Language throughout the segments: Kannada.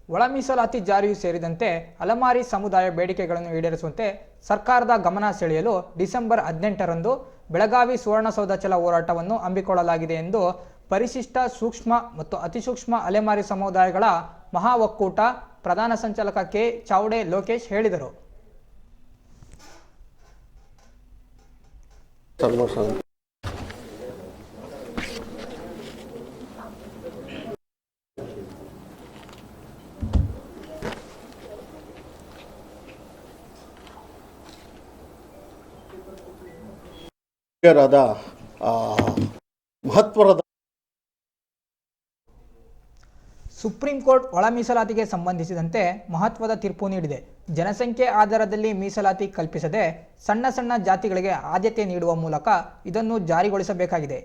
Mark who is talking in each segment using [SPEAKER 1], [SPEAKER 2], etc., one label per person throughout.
[SPEAKER 1] ಒಳ ಮೀಸಲಾತಿ ಜಾರಿಯೂ ಸೇರಿದಂತೆ ಅಲೆಮಾರಿ ಸಮುದಾಯ ಬೇಡಿಕೆಗಳನ್ನು ಈಡೇರಿಸುವಂತೆ ಸರ್ಕಾರದ ಗಮನ ಸೆಳೆಯಲು ಡಿಸೆಂಬರ್ 18ರಂದು ಬೆಳಗಾವಿ ಸುವರ್ಣಸೌಧ ಚಲ ಹೋರಾಟವನ್ನು ಹಮ್ಮಿಕೊಳ್ಳಲಾಗಿದೆ ಎಂದು ಪರಿಶಿಷ್ಟ ಸೂಕ್ಷ್ಮ ಮತ್ತು ಅತಿಸೂಕ್ಷ್ಮ ಅಲೆಮಾರಿ ಸಮುದಾಯಗಳ ಮಹಾ ಒಕ್ಕೂಟ ಪ್ರಧಾನ ಸಂಚಾಲಕ ಕೆ ಚಾವಡೆ ಲೋಕೇಶ್ ಹೇಳಿದರು.
[SPEAKER 2] ಮಹತ್ವದ
[SPEAKER 1] ಸುಪ್ರೀಂ ಕೋರ್ಟ್ ಒಳ ಮೀಸಲಾತಿಗೆ ಸಂಬಂಧಿಸಿದಂತೆ ಮಹತ್ವದ ತೀರ್ಪು ನೀಡಿದೆ. ಜನಸಂಖ್ಯೆ ಆಧಾರದಲ್ಲಿ ಮೀಸಲಾತಿ ಕಲ್ಪಿಸದೆ ಸಣ್ಣ ಸಣ್ಣ ಜಾತಿಗಳಿಗೆ ಆದ್ಯತೆ ನೀಡುವ ಮೂಲಕ ಇದನ್ನು ಜಾರಿಗೊಳಿಸಬೇಕಾಗಿದೆ.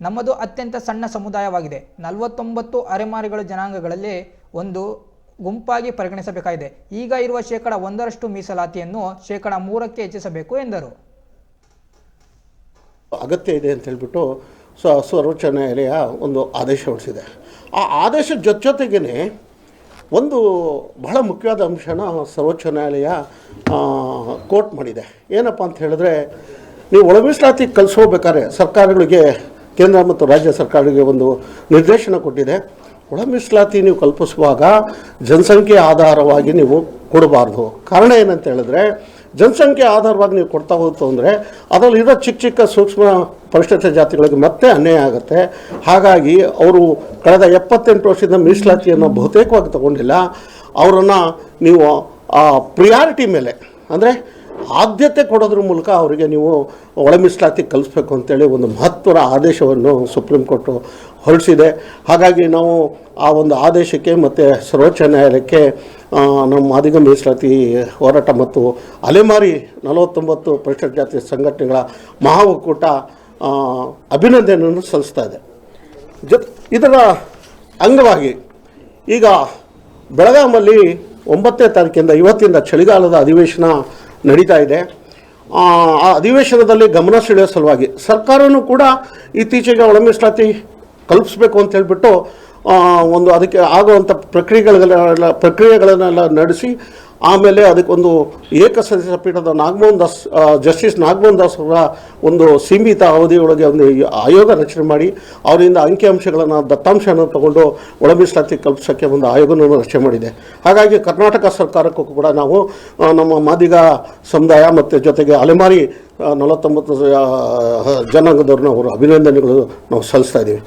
[SPEAKER 1] ನಮ್ಮದು ಅತ್ಯಂತ ಸಣ್ಣ ಸಮುದಾಯವಾಗಿದೆ. 49 ಅಲೆಮಾರಿಗಳು ಜನಾಂಗಗಳಲ್ಲಿ ಒಂದು ಗುಂಪಾಗಿ ಪರಿಗಣಿಸಬೇಕಾಗಿದೆ. ಈಗ ಇರುವ 1% ಮೀಸಲಾತಿಯನ್ನು 3% ಹೆಚ್ಚಿಸಬೇಕು ಎಂದರು.
[SPEAKER 2] ಅಗತ್ಯ ಇದೆ ಅಂತ ಹೇಳ್ಬಿಟ್ಟು ಸರ್ವೋಚ್ಚ ನ್ಯಾಯಾಲಯ ಒಂದು ಆದೇಶ ಹೊರಡಿಸಿದೆ. ಆ ಆದೇಶ ಜೊತೆಗೇ ಒಂದು ಬಹಳ ಮುಖ್ಯವಾದ ಅಂಶನ ಸರ್ವೋಚ್ಚ ನ್ಯಾಯಾಲಯ ಕೋರ್ಟ್ ಮಾಡಿದೆ. ಏನಪ್ಪ ಅಂತ ಹೇಳಿದ್ರೆ, ನೀವು ಒಳ ಮೀಸಲಾತಿ ಕಲಿಸೋಬೇಕಾದ್ರೆ ಸರ್ಕಾರಗಳಿಗೆ, ಕೇಂದ್ರ ಮತ್ತು ರಾಜ್ಯ ಸರ್ಕಾರಗಳಿಗೆ ಒಂದು ನಿರ್ದೇಶನ ಕೊಟ್ಟಿದೆ. ಒಳ ಮೀಸಲಾತಿ ನೀವು ಕಲ್ಪಿಸುವಾಗ ಜನಸಂಖ್ಯೆ ಆಧಾರವಾಗಿ ನೀವು ಕೊಡಬಾರ್ದು. ಕಾರಣ ಏನಂತ ಹೇಳಿದ್ರೆ, ಜನಸಂಖ್ಯೆ ಆಧಾರವಾಗಿ ನೀವು ಕೊಡ್ತಾ ಹೋಗ್ತು ಅಂದರೆ ಅದರಲ್ಲಿರೋ ಚಿಕ್ಕ ಸೂಕ್ಷ್ಮ ಪರಿಶಿಷ್ಟ ಜಾತಿಗಳಿಗೆ ಮತ್ತೆ ಅನ್ಯಾಯ ಆಗುತ್ತೆ. ಹಾಗಾಗಿ ಅವರು ಕಳೆದ 78 ವರ್ಷದಿಂದ ಮೀಸಲಾತಿಯನ್ನು ಬಹುತೇಕವಾಗಿ ತಗೊಂಡಿಲ್ಲ. ಅವರನ್ನು ನೀವು ಪ್ರಿಯಾರಿಟಿ ಮೇಲೆ ಅಂದರೆ ಆದ್ಯತೆ ಕೊಡೋದ್ರ ಮೂಲಕ ಅವರಿಗೆ ನೀವು ಒಳ ಮೀಸಲಾತಿ ಕಲಿಸ್ಬೇಕು ಅಂತೇಳಿ ಒಂದು ಮಹತ್ವದ ಆದೇಶವನ್ನು ಸುಪ್ರೀಂ ಕೋರ್ಟು ಹೊರಡಿಸಿದೆ. ಹಾಗಾಗಿ ನಾವು ಆ ಒಂದು ಆದೇಶಕ್ಕೆ ಮತ್ತು ಸರ್ವೋಚ್ಚ ನ್ಯಾಯಾಲಯಕ್ಕೆ ನಮ್ಮ ಮಾದಿಗ ಮೀಸಲಾತಿ ಹೋರಾಟ ಮತ್ತು ಅಲೆಮಾರಿ 49 ಪರಿಶಿಷ್ಟ ಜಾತಿ ಸಂಘಟನೆಗಳ ಮಹಾ ಒಕ್ಕೂಟ ಅಭಿನಂದನೆಯನ್ನು ಸಲ್ಲಿಸ್ತಾ ಇದೆ. ಇದರ ಅಂಗವಾಗಿ ಈಗ ಬೆಳಗಾಮಲ್ಲಿ 9ನೇ ತಾರೀಕಿಂದ ಇವತ್ತಿಂದ ಚಳಿಗಾಲದ ಅಧಿವೇಶನ ನಡೀತಾ ಇದೆ. ಆ ಅಧಿವೇಶನದಲ್ಲಿ ಗಮನ ಸೆಳೆಯೋ ಸಲುವಾಗಿ ಸರ್ಕಾರವೂ ಕೂಡ ಇತ್ತೀಚೆಗೆ ಒಳ ಮೀಸಲಾತಿ ಕಲ್ಪಿಸ್ಬೇಕು ಅಂತ ಹೇಳ್ಬಿಟ್ಟು ಒಂದು ಅದಕ್ಕೆ ಆಗುವಂಥ ಪ್ರಕ್ರಿಯೆಗಳನ್ನೆಲ್ಲ ನಡೆಸಿ ಆಮೇಲೆ ಅದಕ್ಕೊಂದು ಏಕಸದಸ್ಯ ಪೀಠದ ಜಸ್ಟಿಸ್ ನಾಗಮೋಹನ್ ದಾಸ್ ಅವರ ಒಂದು ಸೀಮಿತ ಅವಧಿಯೊಳಗೆ ಒಂದು ಆಯೋಗ ರಚನೆ ಮಾಡಿ ಅವರಿಂದ ಅಂಕಿಅಂಶಗಳನ್ನು ದತ್ತಾಂಶವನ್ನು ತಗೊಂಡು ಒಳ ಮೀಸಲಾತಿ ಕಲ್ಪಿಸೋಕ್ಕೆ ಒಂದು ಆಯೋಗವನ್ನು ರಚನೆ ಮಾಡಿದೆ. ಹಾಗಾಗಿ ಕರ್ನಾಟಕ ಸರ್ಕಾರಕ್ಕೂ ಕೂಡ ನಾವು ನಮ್ಮ ಮಾದಿಗ ಸಮುದಾಯ ಮತ್ತು ಜೊತೆಗೆ ಅಲೆಮಾರಿ 49 ಜನಾಂಗದವ್ರನ್ನ ಅವರು ಅಭಿನಂದನೆಗಳು ನಾವು ಸಲ್ಲಿಸ್ತಾ ಇದ್ದೀವಿ.